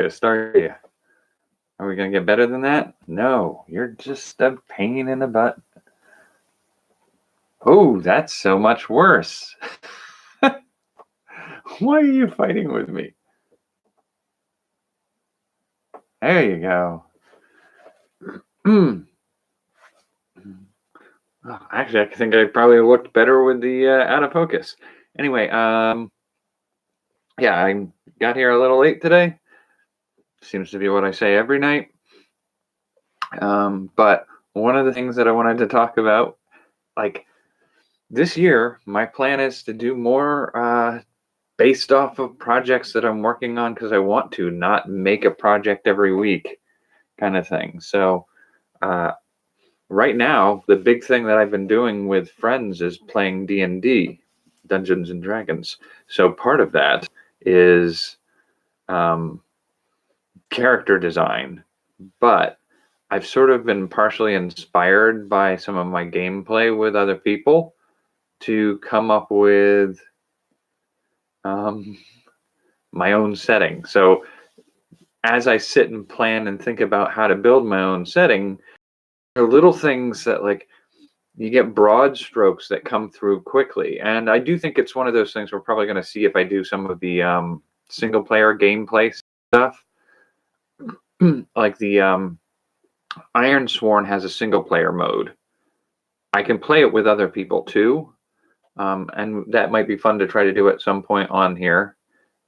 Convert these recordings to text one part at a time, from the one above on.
Start you. Are we going to get better than that? No, you're just a pain in the butt. Oh, that's so much worse. Why are you fighting with me? There you go. Actually, I think I probably looked better with the out of focus. Anyway, yeah, I got here a little late today. Seems to be what I say every night. But one of the things that I wanted to talk about, like this year, my plan is to do more based off of projects that I'm working on because I want to, not make a project every week kind of thing. So right now, the big thing that I've been doing with friends is playing D&D, Dungeons and Dragons. So part of that is character design, but I've sort of been partially inspired by some of my gameplay with other people to come up with my own setting. So as I sit and plan and think about how to build my own setting, there are little things that like you get broad strokes that come through quickly. And I do think it's one of those things we're probably going to see if I do some of the single player gameplay stuff. Like the Ironsworn has a single player mode. I can play it with other people too. And that might be fun to try to do at some point on here.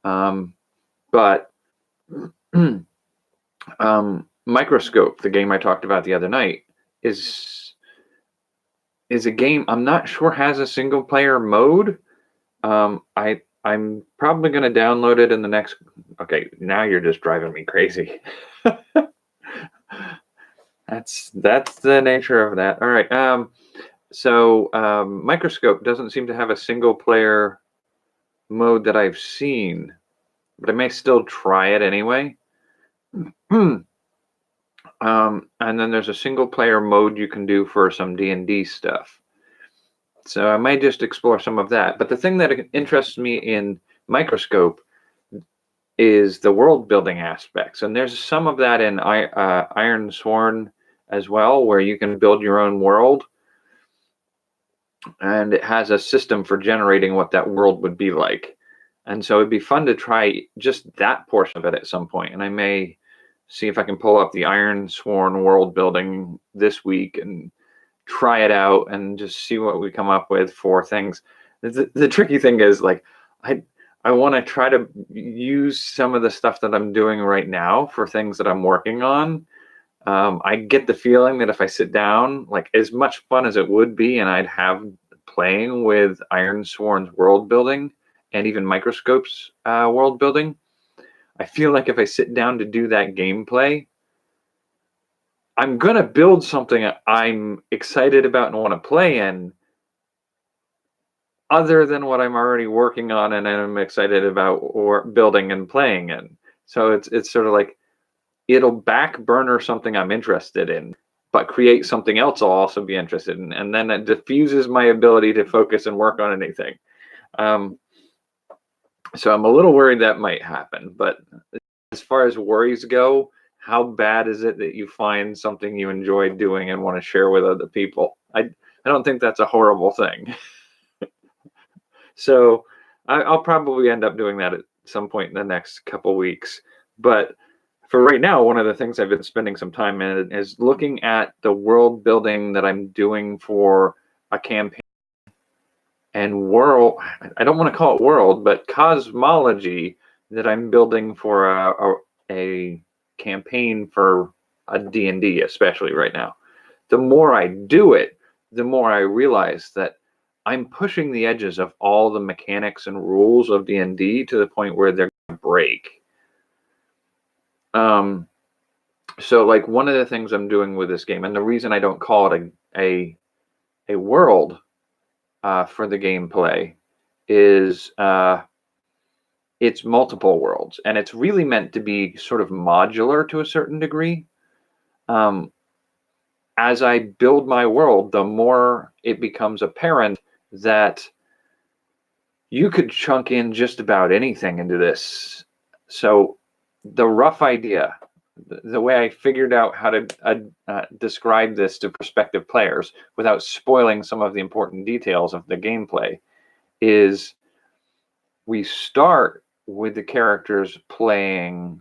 But Microscope, the game I talked about the other night, is a game I'm not sure has a single player mode. I'm probably going to download it in the next. Okay, now you're just driving me crazy. That's the nature of that. All right. So Microscope doesn't seem to have a single player mode that I've seen, but I may still try it anyway. And then there's a single player mode you can do for some D&D stuff. So I might just explore some of that. But the thing that interests me in Microscope is the world building aspects. And there's some of that in Ironsworn as well, where you can build your own world. And it has a system for generating what that world would be like. And so it'd be fun to try just that portion of it at some point. And I may see if I can pull up the Ironsworn world building this week and try it out and just see what we come up with for things. The tricky thing is like I want to try to use some of the stuff that I'm doing right now for things that I'm working on. I get the feeling that if I sit down, like as much fun as it would be, and I'd have playing with Ironsworn's world building and even Microscope's world building, I feel like if I sit down to do that gameplay, I'm going to build something I'm excited about and want to play in, other than what I'm already working on and I'm excited about or building and playing in. So it's sort of like it'll back burner something I'm interested in, but create something else I'll also be interested in. And then it diffuses my ability to focus and work on anything. So I'm a little worried that might happen. But as far as worries go, how bad is it that you find something you enjoy doing and want to share with other people? I don't think that's a horrible thing. So I'll probably end up doing that at some point in the next couple weeks. But for right now, one of the things I've been spending some time in is looking at the world building that I'm doing for a campaign and world. I don't want to call it world, but cosmology that I'm building for a campaign for a D&D, especially right now. The more I do it, the more I realize that I'm pushing the edges of all the mechanics and rules of D&D to the point where they're going to break. So like one of the things I'm doing with this game, and the reason I don't call it a world for the gameplay is it's multiple worlds, and it's really meant to be sort of modular to a certain degree. As I build my world, the more it becomes apparent that you could chunk in just about anything into this. So the rough idea, the way I figured out how to describe this to prospective players without spoiling some of the important details of the gameplay, is we start with the characters playing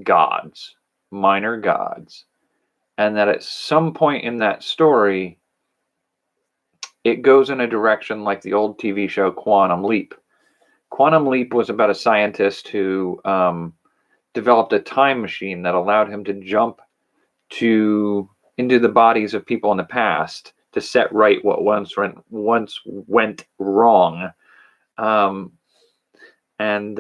gods, minor gods, and that at some point in that story, it goes in a direction like the old TV show Quantum Leap. Quantum Leap was about a scientist who developed a time machine that allowed him to jump into the bodies of people in the past to set right what once went wrong. And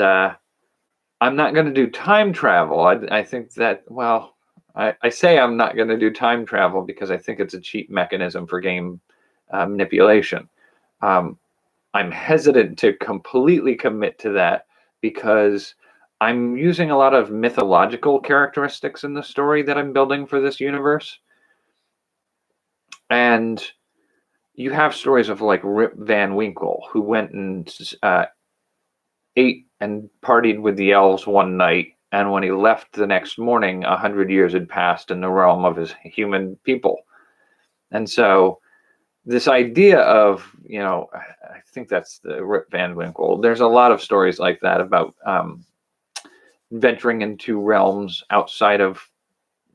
I'm not going to do time travel. I think that, well, I say I'm not going to do time travel because I think it's a cheap mechanism for game manipulation. I'm hesitant to completely commit to that because I'm using a lot of mythological characteristics in the story that I'm building for this universe. And you have stories of like Rip Van Winkle, who went and ate and partied with the elves one night, and when he left the next morning, 100 years had passed in the realm of his human people. And so this idea of, I think that's the Rip Van Winkle. There's a lot of stories like that about venturing into realms outside of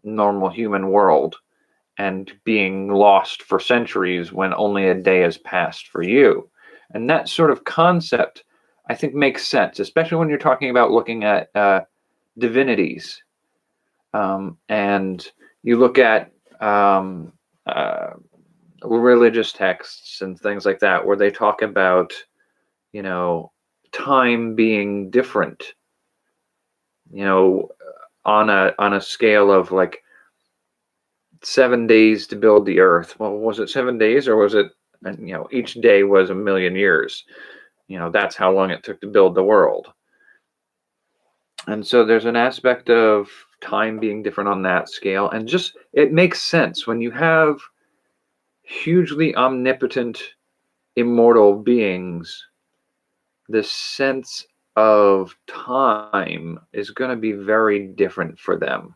normal human world and being lost for centuries when only a day has passed for you. And that sort of concept, I think, makes sense, especially when you're talking about looking at divinities. And you look at religious texts and things like that, where they talk about, time being different, on a scale of like 7 days to build the earth. Well, was it 7 days, or was it, each day was 1,000,000 years? That's how long it took to build the world. And so there's an aspect of time being different on that scale. And just, it makes sense when you have hugely omnipotent, immortal beings, the sense of time is going to be very different for them.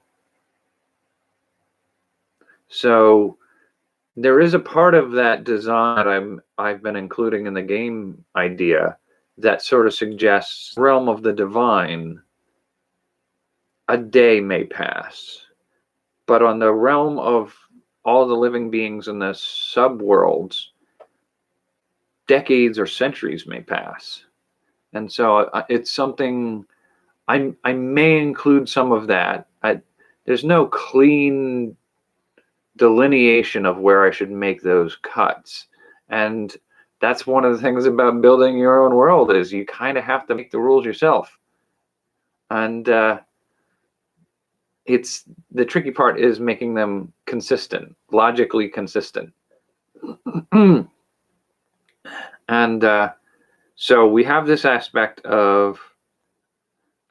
So there is a part of that design that I've been including in the game idea that sort of suggests realm of the divine, a day may pass, but on the realm of all the living beings in the subworlds, decades or centuries may pass. And so it's something I may include some of that. There's no clean delineation of where I should make those cuts. And that's one of the things about building your own world, is you kind of have to make the rules yourself. And it's the tricky part is making them consistent, logically consistent. And so we have this aspect of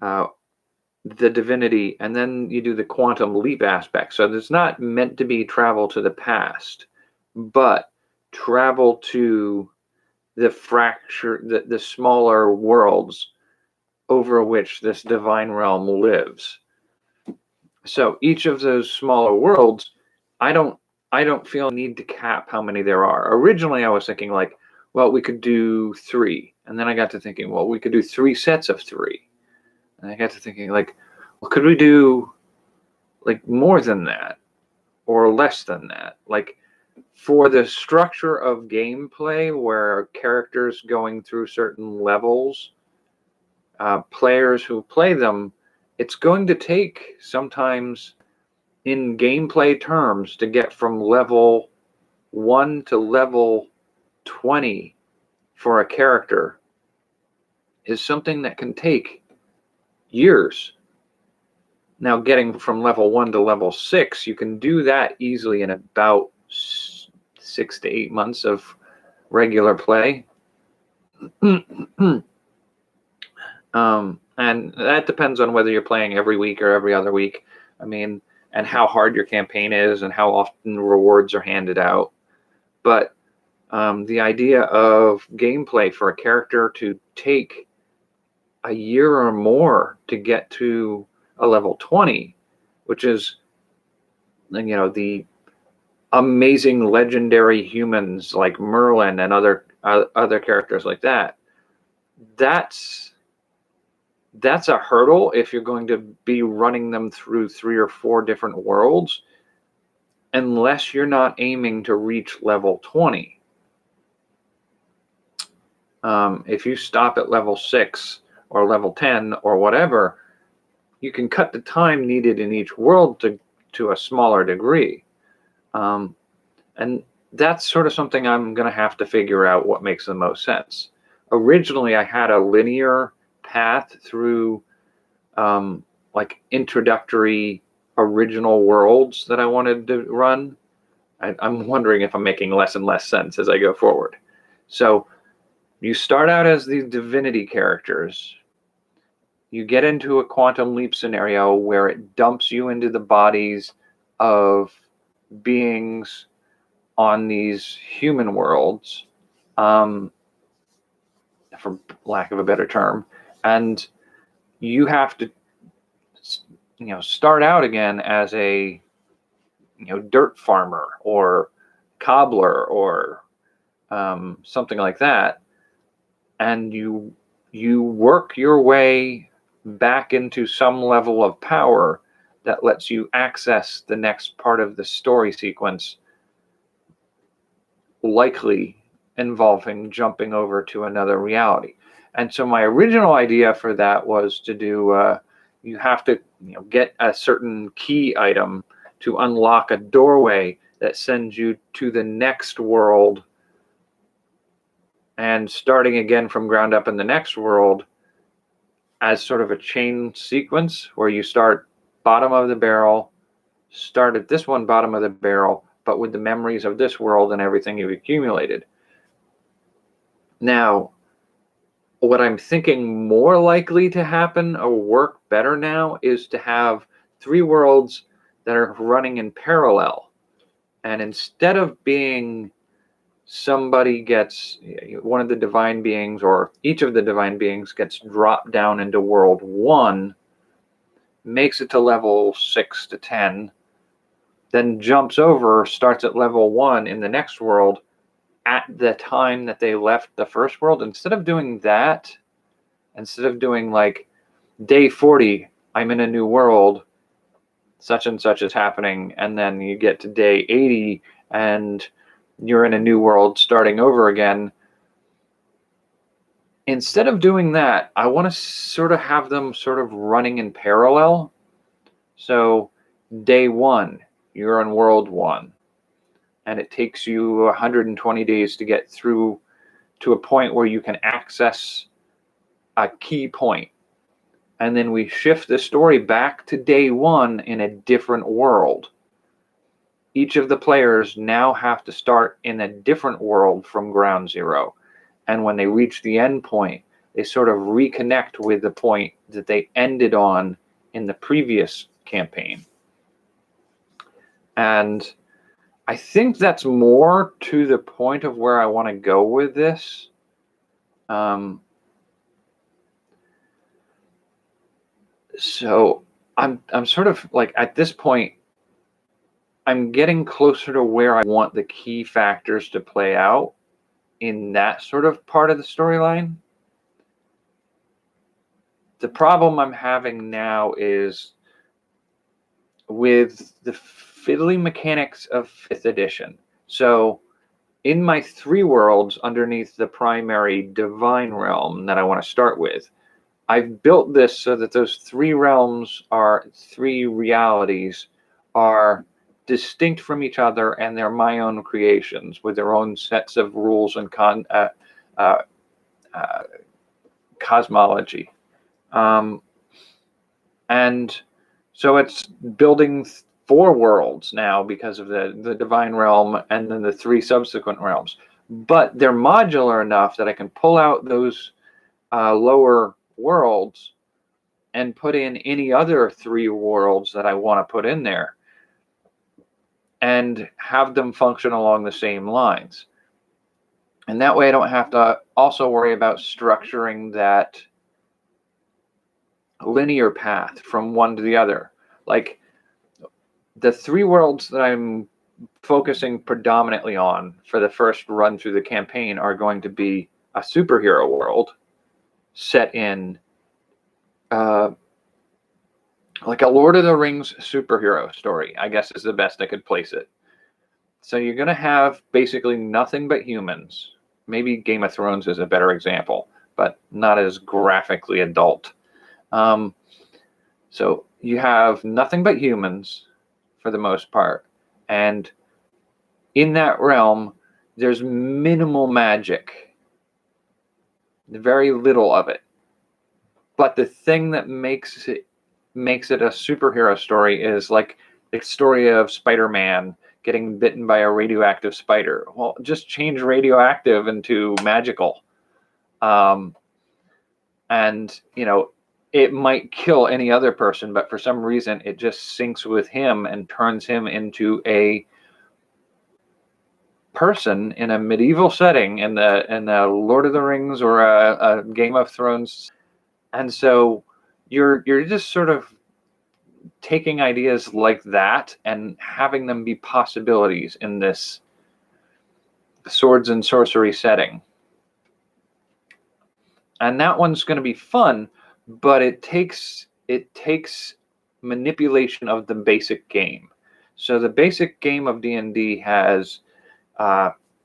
the divinity, and then you do the quantum leap aspect. So it's not meant to be travel to the past, but travel to the the smaller worlds over which this divine realm lives. So each of those smaller worlds, I don't feel a need to cap how many there are. Originally, I was thinking like, well, we could do 3. And then I got to thinking, well, we could do 3 sets of 3. And I got to thinking like, well, could we do like more than that or less than that? Like for the structure of gameplay where characters going through certain levels, players who play them, it's going to take sometimes in gameplay terms to get from level 1 to level 20 for a character is something that can take years. Now, getting from level 1 to level 6, you can do that easily in about 6 to 8 months of regular play. And that depends on whether you're playing every week or every other week. I mean, and how hard your campaign is and how often rewards are handed out. But the idea of gameplay for a character to take a year or more to get to a level 20, which is, the amazing legendary humans like Merlin and other characters like that. That's a hurdle if you're going to be running them through 3 or 4 different worlds, unless you're not aiming to reach level 20. If you stop at level 6 or level 10 or whatever, you can cut the time needed in each world to a smaller degree. And that's sort of something I'm going to have to figure out what makes the most sense. Originally, I had a linear path through like introductory original worlds that I wanted to run. I'm wondering if I'm making less and less sense as I go forward. So you start out as the divinity characters. You get into a quantum leap scenario where it dumps you into the bodies of beings on these human worlds, for lack of a better term, and you have to, start out again as a, dirt farmer or cobbler or something like that, and you work your way back into some level of power that lets you access the next part of the story sequence, likely involving jumping over to another reality. And so my original idea for that was to do, you have to get a certain key item to unlock a doorway that sends you to the next world, and starting again from ground up in the next world as sort of a chain sequence where you start bottom of the barrel, start at this one bottom of the barrel, but with the memories of this world and everything you've accumulated. Now, what I'm thinking more likely to happen or work better now is to have 3 worlds that are running in parallel. And instead of being somebody gets, one of the divine beings or each of the divine beings gets dropped down into world 1, makes it to level 6 to 10, then jumps over, starts at level 1 in the next world at the time that they left the first world. Instead of doing that, instead of doing like day 40, I'm in a new world, such and such is happening, and then you get to day 80 and you're in a new world starting over again. Instead of doing that, I want to sort of have them sort of running in parallel. So day 1, you're in world 1, and it takes you 120 days to get through to a point where you can access a key point. And then we shift the story back to day 1 in a different world. Each of the players now have to start in a different world from ground zero. And when they reach the end point, they sort of reconnect with the point that they ended on in the previous campaign. And I think that's more to the point of where I want to go with this. So I'm sort of like, at this point, I'm getting closer to where I want the key factors to play out in that sort of part of the storyline. The problem I'm having now is with the fiddly mechanics of 5th edition. So in my 3 worlds underneath the primary divine realm that I want to start with, I've built this so that those 3 realms are 3 realities are distinct from each other, and they're my own creations with their own sets of rules and cosmology. And so it's building 4 worlds now because of the divine realm and then the 3 subsequent realms. But they're modular enough that I can pull out those lower worlds and put in any other 3 worlds that I want to put in there and have them function along the same lines. And that way I don't have to also worry about structuring that linear path from one to the other. Like the 3 worlds that I'm focusing predominantly on for the first run through the campaign are going to be a superhero world set in like a Lord of the Rings superhero story, I guess is the best I could place it. So you're going to have basically nothing but humans. Maybe Game of Thrones is a better example, but not as graphically adult. So you have nothing but humans for the most part. And in that realm, there's minimal magic, very little of it. But the thing that makes it a superhero story is like the story of Spider-Man getting bitten by a radioactive spider. Well, just change radioactive into magical. And, it might kill any other person, but for some reason it just syncs with him and turns him into a person in a medieval setting in the Lord of the Rings or a Game of Thrones. And so you're just sort of taking ideas like that and having them be possibilities in this swords and sorcery setting. And that one's going to be fun, but it takes manipulation of the basic game. So the basic game of D&D has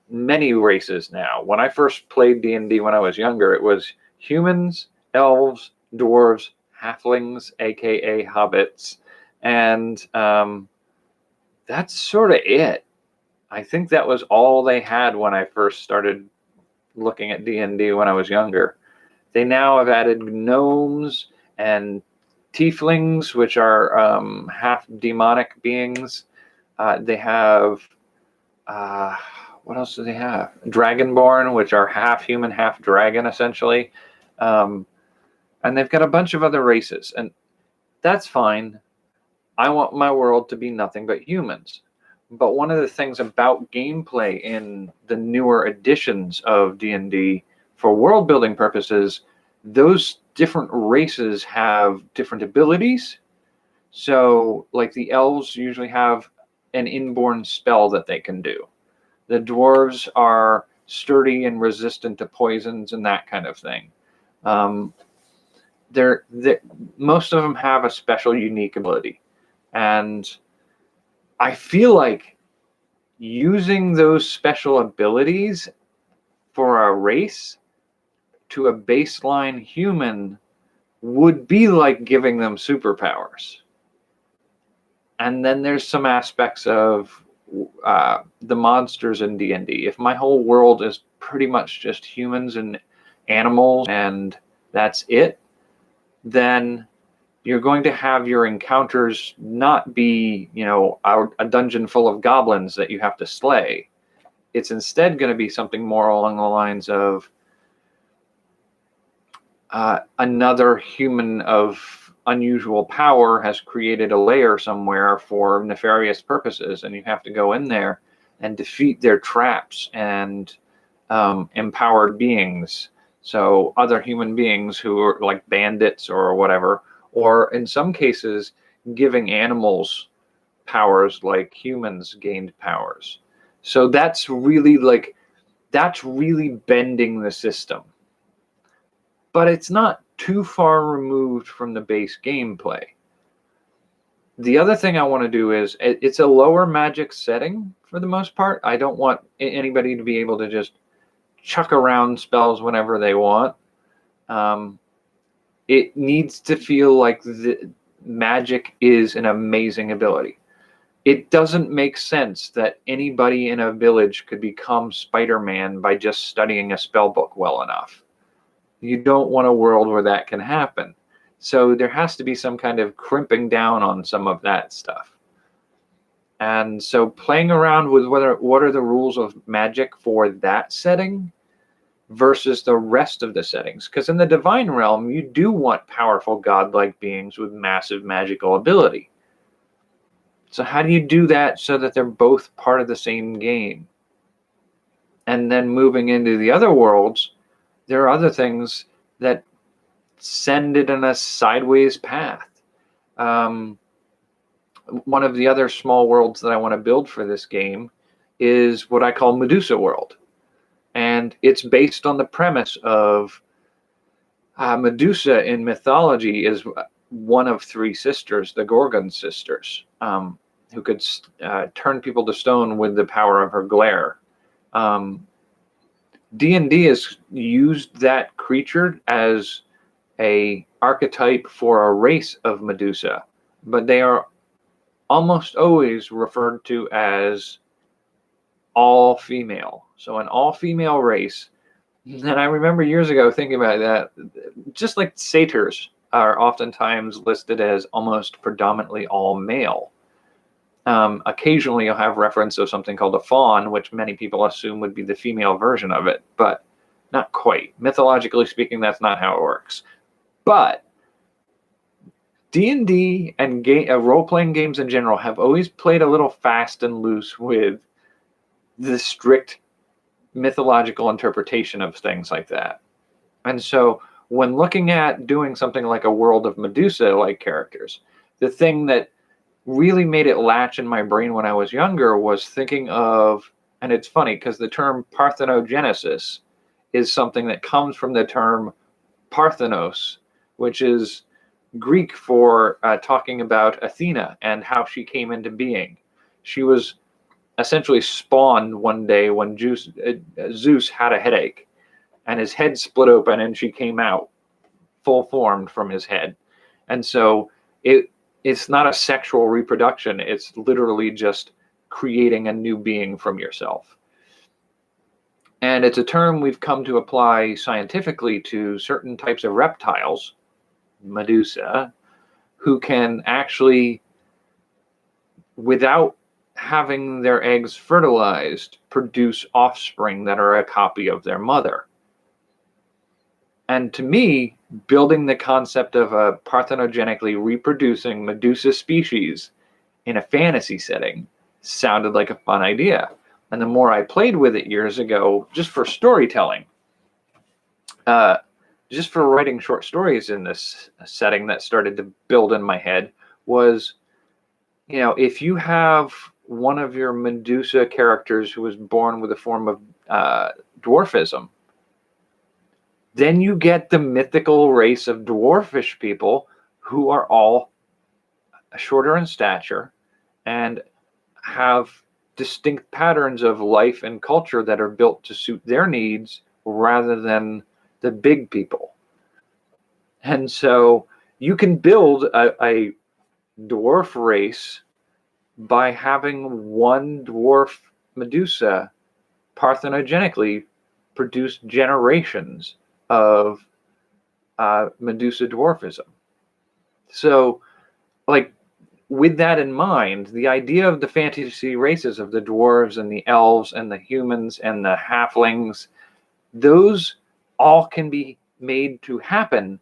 many races now. When I first played D&D when I was younger, it was humans, elves, dwarves, halflings, aka hobbits, and that's sort of it. I think that was all they had when I first started looking at D&D when I was younger. They now have added gnomes and tieflings, which are half demonic beings. They have what else do they have? Dragonborn, which are half human, half dragon, essentially. And they've got a bunch of other races, and that's fine. I want my world to be nothing but humans. But one of the things about gameplay in the newer editions of D&D, for world building purposes, those different races have different abilities. So, like the elves usually have an inborn spell that they can do. The dwarves are sturdy and resistant to poisons and that kind of thing. Most of them have a special, unique ability. And I feel like using those special abilities for a race to a baseline human would be like giving them superpowers. And then there's some aspects of the monsters in D&D. If my whole world is pretty much just humans and animals and that's it, then you're going to have your encounters not be, a dungeon full of goblins that you have to slay. It's instead going to be something more along the lines of another human of unusual power has created a lair somewhere for nefarious purposes, and you have to go in there and defeat their traps and empowered beings. So other human beings who are like bandits or whatever, or in some cases, giving animals powers like humans gained powers. So that's really bending the system. But it's not too far removed from the base gameplay. The other thing I want to do is, it's a lower magic setting for the most part. I don't want anybody to be able to just chuck around spells whenever they want. It needs to feel like the magic is an amazing ability. It doesn't make sense that anybody in a village could become Spider-Man by just studying a spell book well enough. You don't want a world where that can happen. So there has to be some kind of crimping down on some of that stuff. And so playing around with what are the rules of magic for that setting versus the rest of the settings. Because in the divine realm, you do want powerful godlike beings with massive magical ability. So how do you do that so that they're both part of the same game? And then moving into the other worlds, there are other things that send it in a sideways path. One of the other small worlds that I want to build for this game is what I call Medusa World. And it's based on the premise of Medusa in mythology is one of three sisters, the Gorgon sisters, who could turn people to stone with the power of her glare. D&D has used that creature as a archetype for a race of Medusa, but they are almost always referred to as all female. So an all female race. And I remember years ago thinking about that, just like satyrs are oftentimes listed as almost predominantly all male. Occasionally you'll have reference of something called a faun, which many people assume would be the female version of it, but not quite. Mythologically speaking, that's not how it works. But D&D and role-playing games in general have always played a little fast and loose with the strict mythological interpretation of things like that. And so when looking at doing something like a world of Medusa-like characters, the thing that really made it latch in my brain when I was younger was thinking of, and it's funny because the term parthenogenesis is something that comes from the term Parthenos, which is Greek for talking about Athena and how she came into being. She was essentially spawned one day when Zeus had a headache, and his head split open and she came out full formed from his head. And so it's not a sexual reproduction, it's literally just creating a new being from yourself. And it's a term we've come to apply scientifically to certain types of reptiles, Medusa, who can actually, without having their eggs fertilized, produce offspring that are a copy of their mother. And to me, building the concept of a parthenogenically reproducing Medusa species in a fantasy setting sounded like a fun idea. And the more I played with it years ago, just for storytelling, just for writing short stories in this setting that started to build in my head, was, if you have one of your Medusa characters who was born with a form of dwarfism, then you get the mythical race of dwarfish people who are all shorter in stature and have distinct patterns of life and culture that are built to suit their needs rather than the big people. And so you can build a dwarf race by having one dwarf Medusa parthenogenically produce generations of Medusa dwarfism. So, with that in mind, the idea of the fantasy races of the dwarves and the elves and the humans and the halflings, those all can be made to happen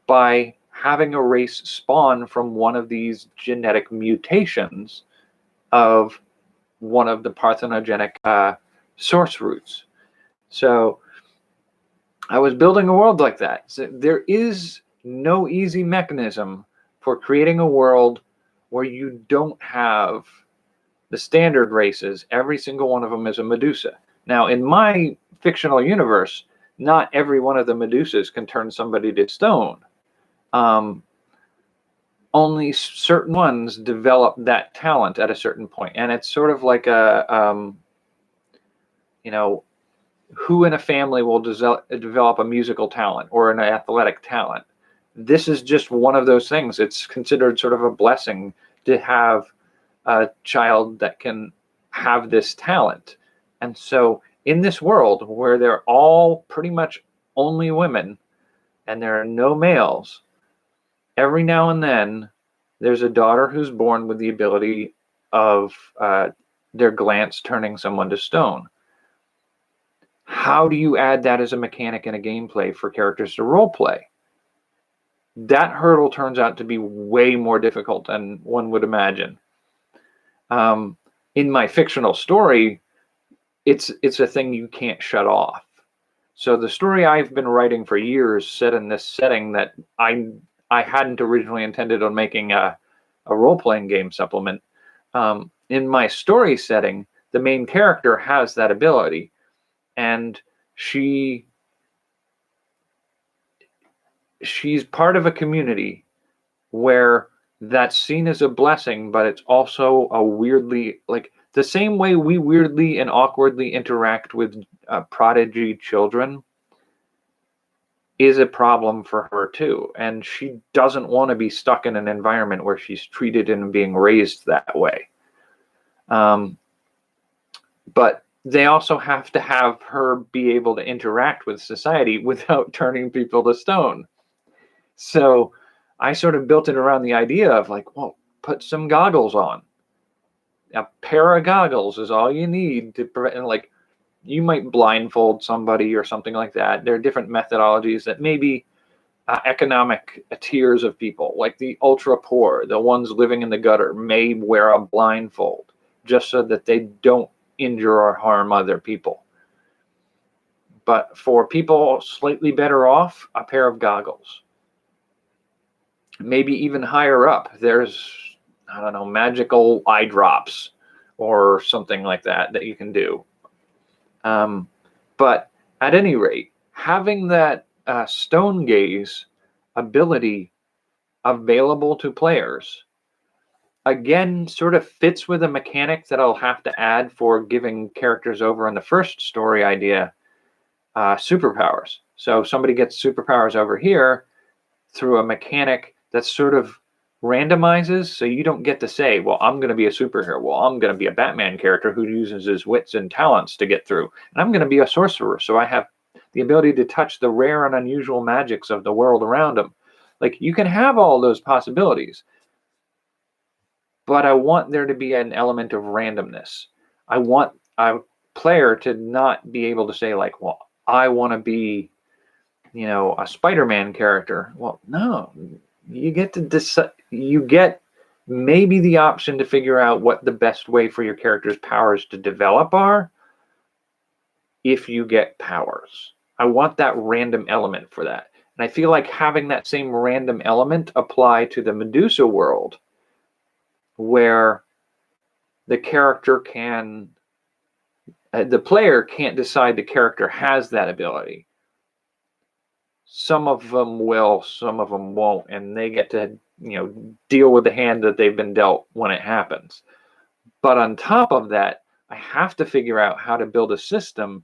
by having a race spawn from one of these genetic mutations of one of the parthenogenic source roots. So I was building a world like that. So there is no easy mechanism for creating a world where you don't have the standard races. Every single one of them is a Medusa. Now, in my fictional universe, not every one of the Medusas can turn somebody to stone. Only certain ones develop that talent at a certain point. And it's sort of like who in a family will develop a musical talent or an athletic talent. This is just one of those things. It's considered sort of a blessing to have a child that can have this talent. And so in this world where they're all pretty much only women and there are no males, every now and then there's a daughter who's born with the ability of their glance turning someone to stone. How do you add that as a mechanic in a gameplay for characters to role play? That hurdle turns out to be way more difficult than one would imagine. In my fictional story, it's a thing you can't shut off. So the story I've been writing for years set in this setting that I hadn't originally intended on making a role-playing game supplement. In my story setting, the main character has that ability, and she's part of a community where that's seen as a blessing, but it's also a weirdly, like the same way we weirdly and awkwardly interact with prodigy children is a problem for her too. And she doesn't want to be stuck in an environment where she's treated and being raised that way. But they also have to have her be able to interact with society without turning people to stone. So I sort of built it around the idea of like, well, put some goggles on. A pair of goggles is all you need to prevent, like, you might blindfold somebody or something like that. There are different methodologies that maybe economic tiers of people, like the ultra poor, the ones living in the gutter, may wear a blindfold just so that they don't injure or harm other people. But for people slightly better off, a pair of goggles. Maybe even higher up, there's, I don't know, magical eye drops or something like that you can do. But at any rate, having that stone gaze ability available to players, again, sort of fits with a mechanic that I'll have to add for giving characters over in the first story idea superpowers. So somebody gets superpowers over here through a mechanic that sort of randomizes, so you don't get to say, well, I'm going to be a superhero. Well, I'm going to be a Batman character who uses his wits and talents to get through. And I'm going to be a sorcerer, so I have the ability to touch the rare and unusual magics of the world around him. Like, you can have all those possibilities, but I want there to be an element of randomness. I want a player to not be able to say, like, well, I want to be, a Spider-Man character. Well, no. You get to decide. You get maybe the option to figure out what the best way for your character's powers to develop are if you get powers. I want that random element for that. And I feel like having that same random element apply to the Medusa world, where the character can, the player can't decide the character has that ability. Some of them will, some of them won't, and they get to, deal with the hand that they've been dealt when it happens. But on top of that, I have to figure out how to build a system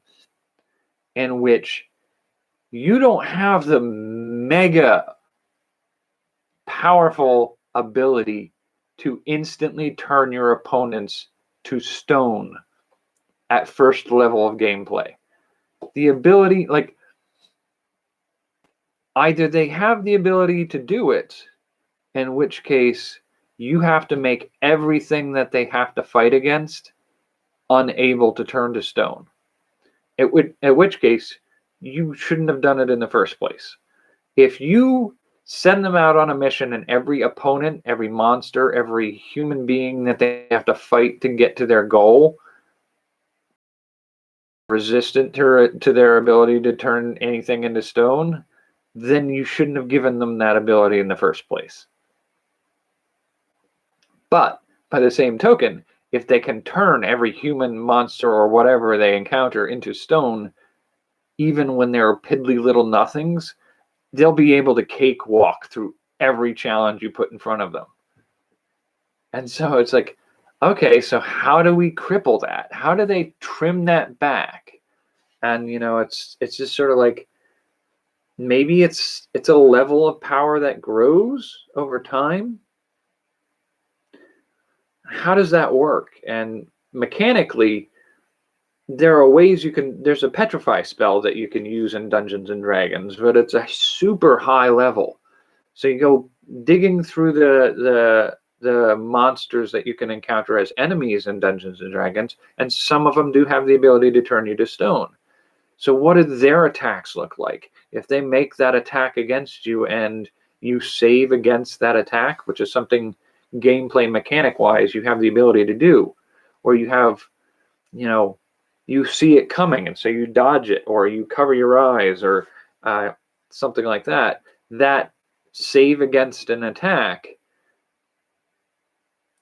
in which you don't have the mega powerful ability to instantly turn your opponents to stone at first level of gameplay. The ability, like, either they have the ability to do it, in which case you have to make everything that they have to fight against unable to turn to stone. At which case you shouldn't have done it in the first place. If you send them out on a mission and every opponent, every monster, every human being that they have to fight to get to their goal resistant to their ability to turn anything into stone, then you shouldn't have given them that ability in the first place. But by the same token, if they can turn every human, monster, or whatever they encounter into stone, even when they're piddly little nothings, they'll be able to cakewalk through every challenge you put in front of them. And so it's like, okay, so how do we cripple that? How do they trim that back? And it's just sort of like, maybe it's a level of power that grows over time. How does that work? And mechanically, there are ways there's a petrify spell that you can use in Dungeons and Dragons, but it's a super high level. So you go digging through the monsters that you can encounter as enemies in Dungeons and Dragons, and some of them do have the ability to turn you to stone. So what do their attacks look like? If they make that attack against you and you save against that attack, which is something gameplay mechanic wise you have the ability to do, or you have you see it coming, and so you dodge it, or you cover your eyes, or something like that. That save against an attack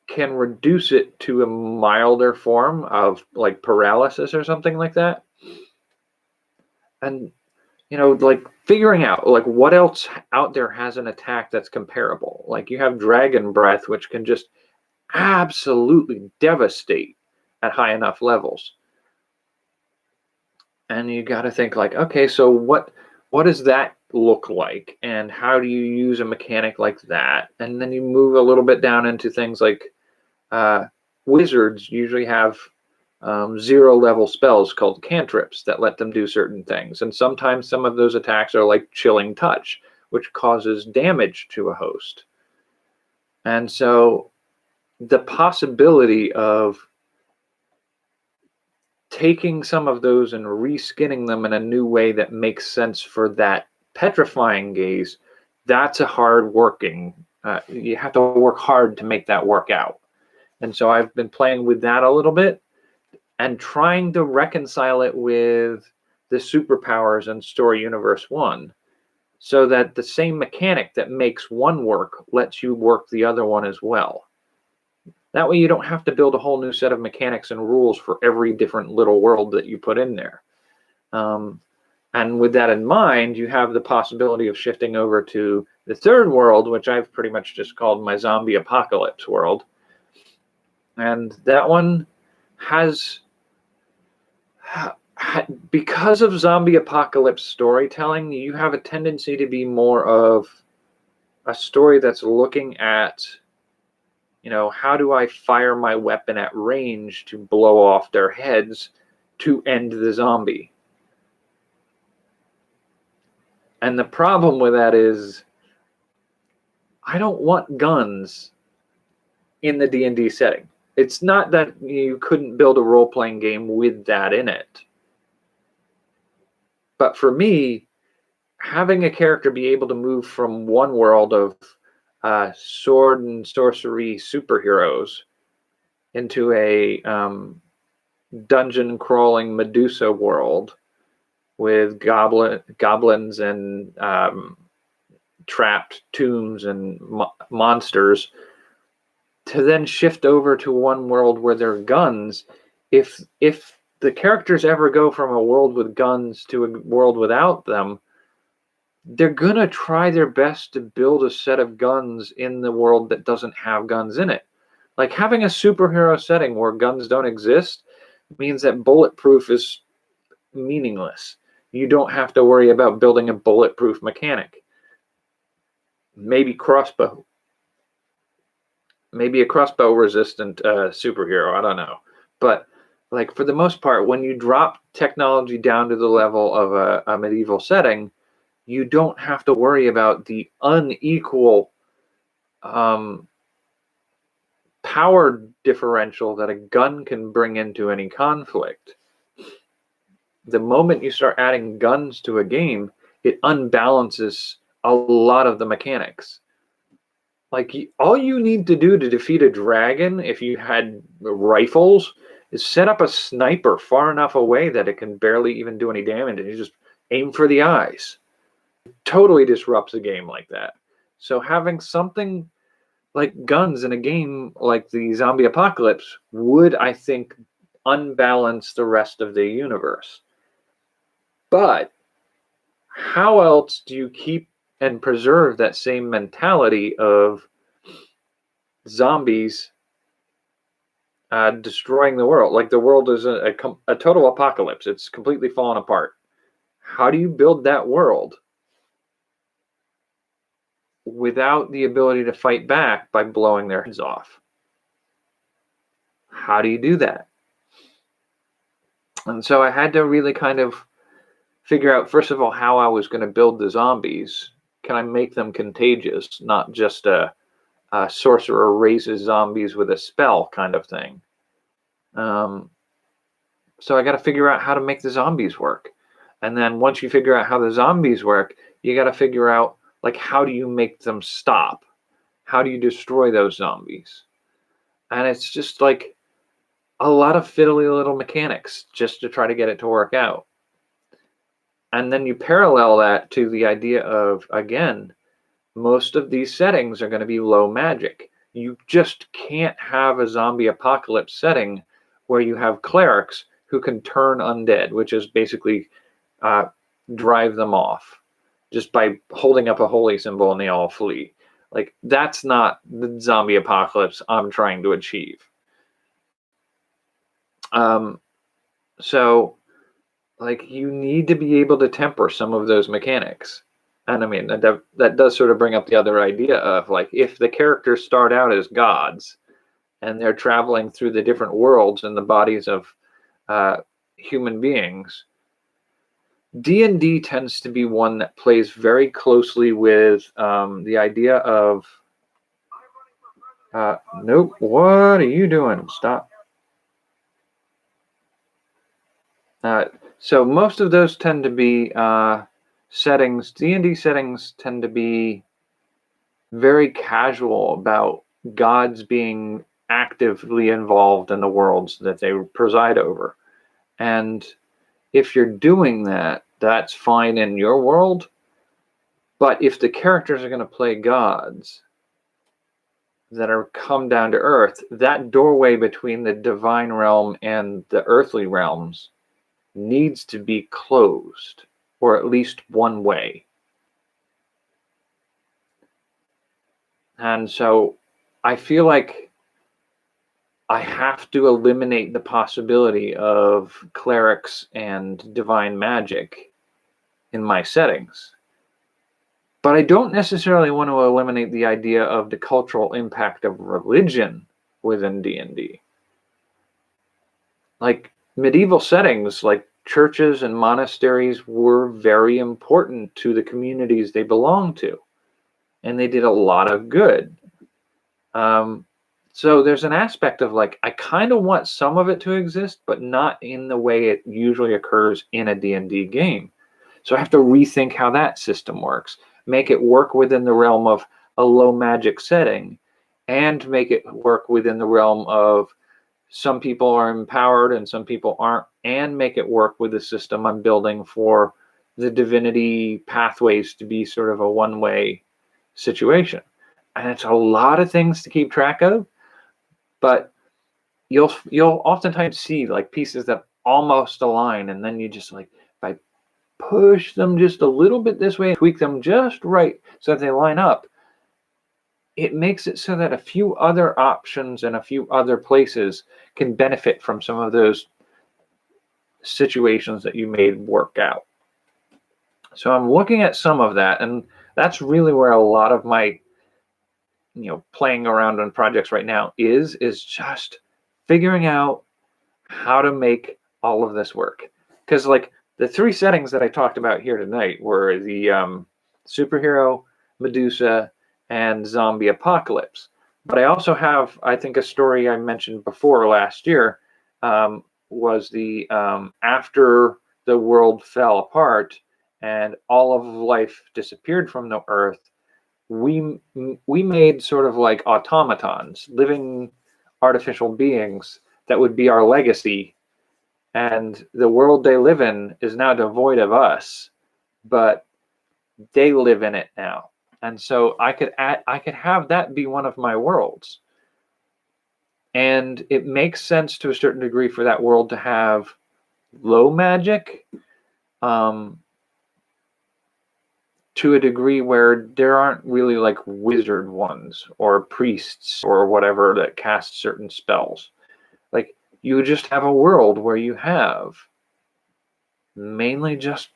can reduce it to a milder form of like paralysis or something like that. And like figuring out like what else out there has an attack that's comparable. Like you have Dragon Breath, which can just absolutely devastate at high enough levels. And you got to think like, okay, so what does that look like, and how do you use a mechanic like that? And then you move a little bit down into things like wizards usually have 0 level spells called cantrips that let them do certain things, and sometimes some of those attacks are like Chilling Touch, which causes damage to a host. And so the possibility of taking some of those and reskinning them in a new way that makes sense for that petrifying gaze, that's a hard working, you have to work hard to make that work out. And so I've been playing with that a little bit and trying to reconcile it with the superpowers in Story Universe 1, so that the same mechanic that makes one work lets you work the other one as well. That way you don't have to build a whole new set of mechanics and rules for every different little world that you put in there. And with that in mind, you have the possibility of shifting over to the third world, which I've pretty much just called my zombie apocalypse world. And that one has, because of zombie apocalypse storytelling, you have a tendency to be more of a story that's looking at, how do I fire my weapon at range to blow off their heads to end the zombie? And the problem with that is I don't want guns in the D&D setting. It's not that you couldn't build a role-playing game with that in it. But for me, having a character be able to move from one world of sword and sorcery superheroes into a dungeon crawling Medusa world with goblins and trapped tombs and monsters, to then shift over to one world where there are guns. If the characters ever go from a world with guns to a world without them, they're gonna try their best to build a set of guns in the world that doesn't have guns in it. Like having a superhero setting where guns don't exist means that bulletproof is meaningless. You don't have to worry about building a bulletproof mechanic. Maybe crossbow. Maybe a crossbow resistant superhero. I don't know. But like for the most part, when you drop technology down to the level of a medieval setting, you don't have to worry about the unequal power differential that a gun can bring into any conflict. The moment you start adding guns to a game, it unbalances a lot of the mechanics. Like all you need to do to defeat a dragon, if you had rifles, is set up a sniper far enough away that it can barely even do any damage, and you just aim for the eyes. It totally disrupts a game like that. So having something like guns in a game like the zombie apocalypse would, I think, unbalance the rest of the universe. But how else do you keep and preserve that same mentality of zombies destroying the world? Like the world is a total apocalypse. It's completely fallen apart. How do you build that world without the ability to fight back by blowing their heads off? How do you do that? And so I had to really kind of figure out, first of all, how I was going to build the zombies. Can I make them contagious, not just a sorcerer raises zombies with a spell kind of thing? So I got to figure out how to make the zombies work. And then once you figure out how the zombies work, you got to figure out, like, how do you make them stop? How do you destroy those zombies? And it's just like a lot of fiddly little mechanics just to try to get it to work out. And then you parallel that to the idea of, again, most of these settings are going to be low magic. You just can't have a zombie apocalypse setting where you have clerics who can turn undead, which is basically drive them off just by holding up a holy symbol and they all flee. Like, that's not the zombie apocalypse I'm trying to achieve. So, like, you need to be able to temper some of those mechanics. And I mean, that does sort of bring up the other idea of, like, if the characters start out as gods and they're traveling through the different worlds in the bodies of human beings, D&D tends to be one that plays very closely with the idea of nope, what are you doing? Stop. So most of those tend to be settings. D&D settings tend to be very casual about gods being actively involved in the worlds that they preside over. And if you're doing that, that's fine in your world. But if the characters are going to play gods that are come down to earth, that doorway between the divine realm and the earthly realms needs to be closed, or at least one way. And so I feel like I have to eliminate the possibility of clerics and divine magic in my settings. But I don't necessarily want to eliminate the idea of the cultural impact of religion within D&D. Like, medieval settings, like churches and monasteries, were very important to the communities they belonged to, and they did a lot of good. So there's an aspect of, like, I kind of want some of it to exist, but not in the way it usually occurs in a D&D game. So I have to rethink how that system works, make it work within the realm of a low magic setting, and make it work within the realm of some people are empowered and some people aren't, and make it work with the system I'm building for the divinity pathways to be sort of a one-way situation. And it's a lot of things to keep track of, but you'll oftentimes see, like, pieces that almost align, and then you just, like, if I push them just a little bit this way, tweak them just right so that they line up, it makes it so that a few other options and a few other places can benefit from some of those situations that you made work out. So I'm looking at some of that, and that's really where a lot of my playing around on projects right now is just figuring out how to make all of this work. Because, like, the three settings that I talked about here tonight were the superhero, Medusa, and zombie apocalypse. But I also have, I think, a story I mentioned before last year was the after the world fell apart and all of life disappeared from the earth, we made sort of like automatons, living artificial beings that would be our legacy. And the world they live in is now devoid of us, but they live in it now. And so I could have that be one of my worlds. And it makes sense to a certain degree for that world to have low magic, to a degree where there aren't really, like, wizard ones or priests or whatever that cast certain spells. Like, you just have a world where you have mainly just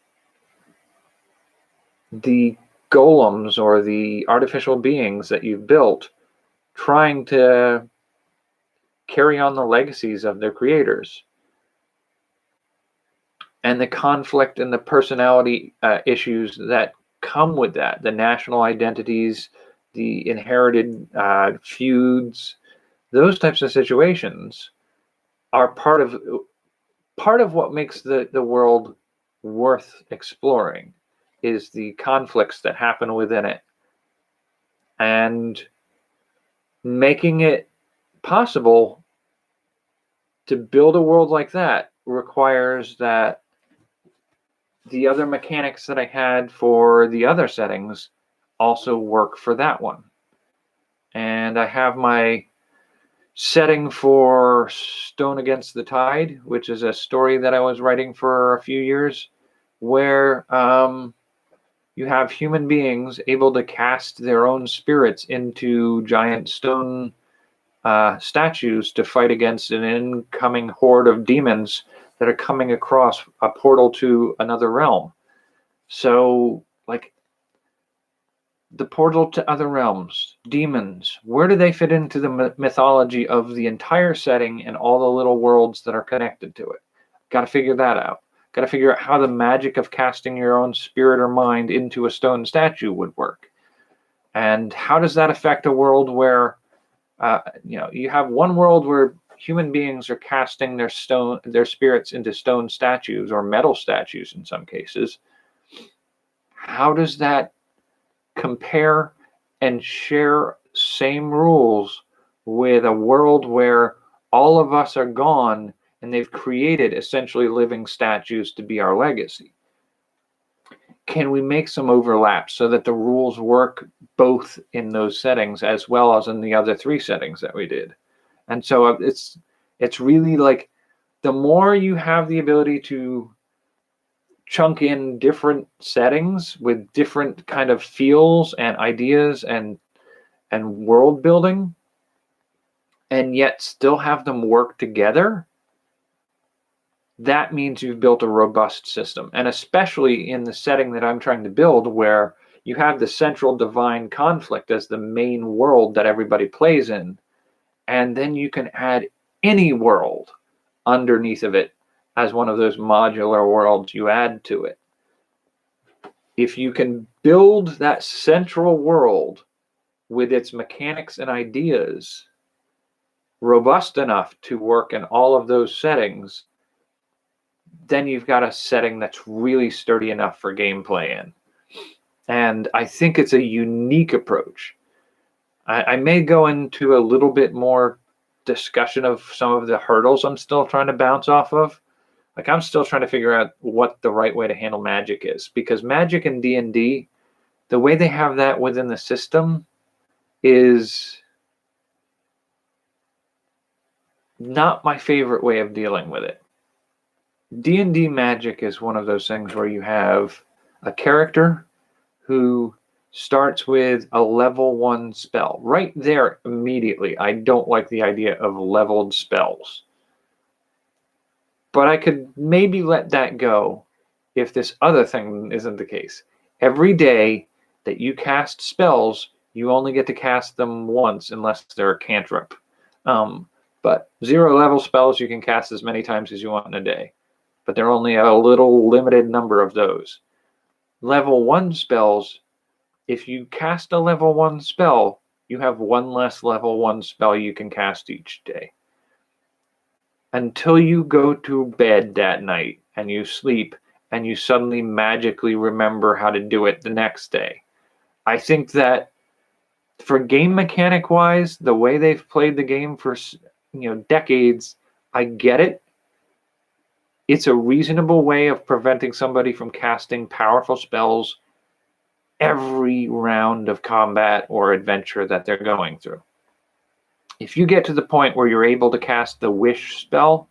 the golems or the artificial beings that you've built trying to carry on the legacies of their creators. And the conflict and the personality issues that come with that, the national identities, the inherited feuds, those types of situations are part of what makes the world worth exploring, is the conflicts that happen within it, and making it possible to build a world like that requires that the other mechanics that I had for the other settings also work for that one. And I have my setting for Stone Against the Tide, which is a story that I was writing for a few years, where you have human beings able to cast their own spirits into giant stone statues to fight against an incoming horde of demons that are coming across a portal to another realm. So, like, the portal to other realms, demons, where do they fit into the mythology of the entire setting and all the little worlds that are connected to it? Got to figure that out. Got to figure out how the magic of casting your own spirit or mind into a stone statue would work. And how does that affect a world where, you have one world where human beings are casting their spirits into stone statues or metal statues in some cases. How does that compare and share same rules with a world where all of us are gone and they've created essentially living statues to be our legacy? Can we make some overlap so that the rules work both in those settings as well as in the other 3 settings that we did? And so it's really like, the more you have the ability to chunk in different settings with different kind of feels and ideas and world building, and yet still have them work together, that means you've built a robust system. And especially in the setting that I'm trying to build, where you have the central divine conflict as the main world that everybody plays in, and then you can add any world underneath of it as one of those modular worlds you add to it. If you can build that central world with its mechanics and ideas robust enough to work in all of those settings, then you've got a setting that's really sturdy enough for gameplay in. And I think it's a unique approach. I may go into a little bit more discussion of some of the hurdles I'm still trying to bounce off of. Like, I'm still trying to figure out what the right way to handle magic is, because magic in D&D, the way they have that within the system is not my favorite way of dealing with it. D&D magic is one of those things where you have a character who starts with a level 1 spell. Right there, immediately, I don't like the idea of leveled spells. But I could maybe let that go if this other thing isn't the case. Every day that you cast spells, you only get to cast them once unless they're a cantrip. But 0 level spells you can cast as many times as you want in a day. But there are only a little limited number of those. Level 1 spells, if you cast a level 1 spell, you have 1 less level 1 spell you can cast each day. Until you go to bed that night and you sleep and you suddenly magically remember how to do it the next day. I think that for game mechanic wise, the way they've played the game for decades, I get it. It's a reasonable way of preventing somebody from casting powerful spells every round of combat or adventure that they're going through. If you get to the point where you're able to cast the wish spell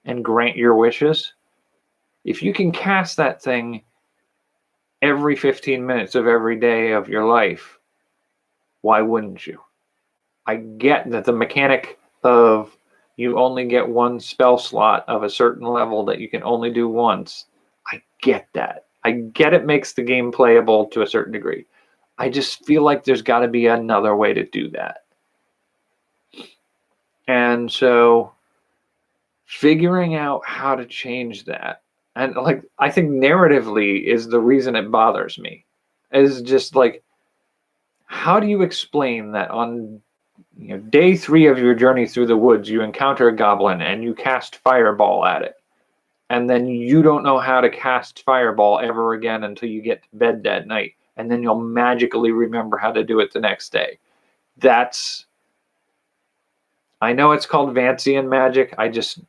and grant your wishes, if you can cast that thing every 15 minutes of every day of your life, why wouldn't you? I get that the mechanic of you only get 1 spell slot of a certain level that you can only do once. I get that. I get it makes the game playable to a certain degree. I just feel like there's got to be another way to do that. And so figuring out how to change that, and like, I think narratively is the reason it bothers me, is just like, how do you explain that on day 3 of your journey through the woods, you encounter a goblin and you cast fireball at it, and then you don't know how to cast fireball ever again until you get to bed that night, and then you'll magically remember how to do it the next day? That's I know it's called Vancian Magic. I just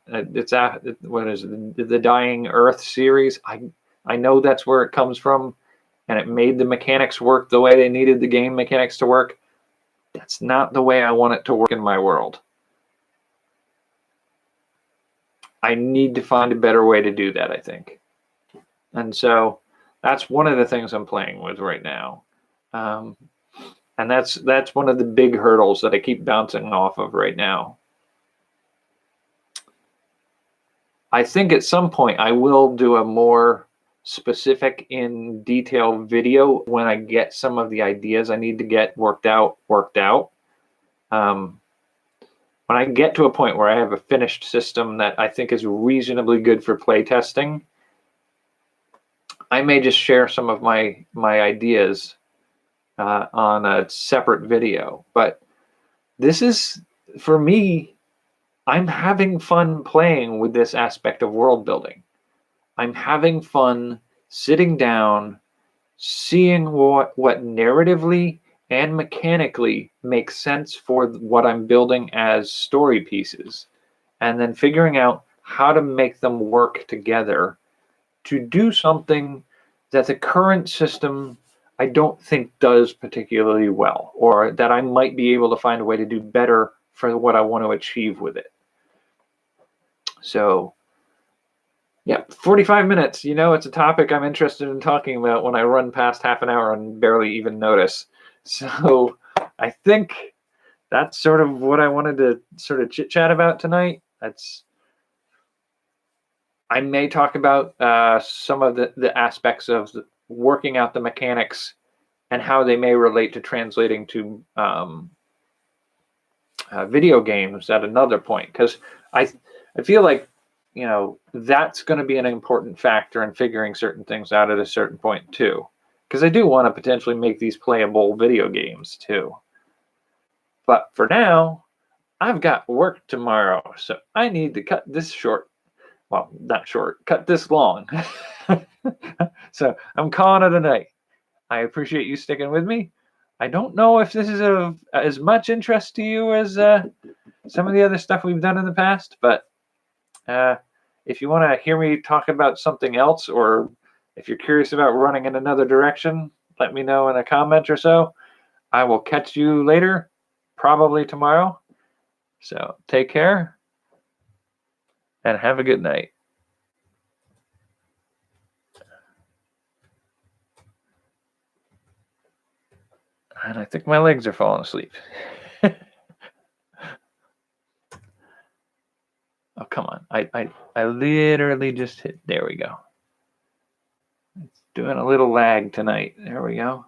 what is it, the Dying Earth series. I know that's where it comes from, and it made the mechanics work the way they needed the game mechanics to work. That's not the way I want it to work in my world. I need to find a better way to do that, I think. And so that's one of the things I'm playing with right now. And that's one of the big hurdles that I keep bouncing off of right now. I think at some point I will do a more specific in detail video when I get some of the ideas I need to get worked out. When I get to a point where I have a finished system that I think is reasonably good for playtesting, I may just share some of my ideas on a separate video. But this is, for me, I'm having fun playing with this aspect of world building. I'm having fun sitting down, seeing what narratively and mechanically makes sense for what I'm building as story pieces, and then figuring out how to make them work together to do something that the current system I don't think does particularly well, or that I might be able to find a way to do better for what I want to achieve with it. So yeah, 45 minutes. It's a topic I'm interested in talking about when I run past half an hour and barely even notice. So I think that's sort of what I wanted to sort of chit chat about tonight. I may talk about some of the aspects of working out the mechanics and how they may relate to translating to video games at another point, because I feel like that's going to be an important factor in figuring certain things out at a certain point too, because I do want to potentially make these playable video games too. But for now, I've got work tomorrow, so I need to cut this short. Well, not short, cut this long. So I'm calling it a night. I appreciate you sticking with me. I don't know if this is of as much interest to you as some of the other stuff we've done in the past, but if you want to hear me talk about something else, or if you're curious about running in another direction, let me know in a comment or so. I will catch you later, probably tomorrow. So take care and have a good night. And I think my legs are falling asleep. Oh, come on. I literally just hit. There we go. It's doing a little lag tonight. There we go.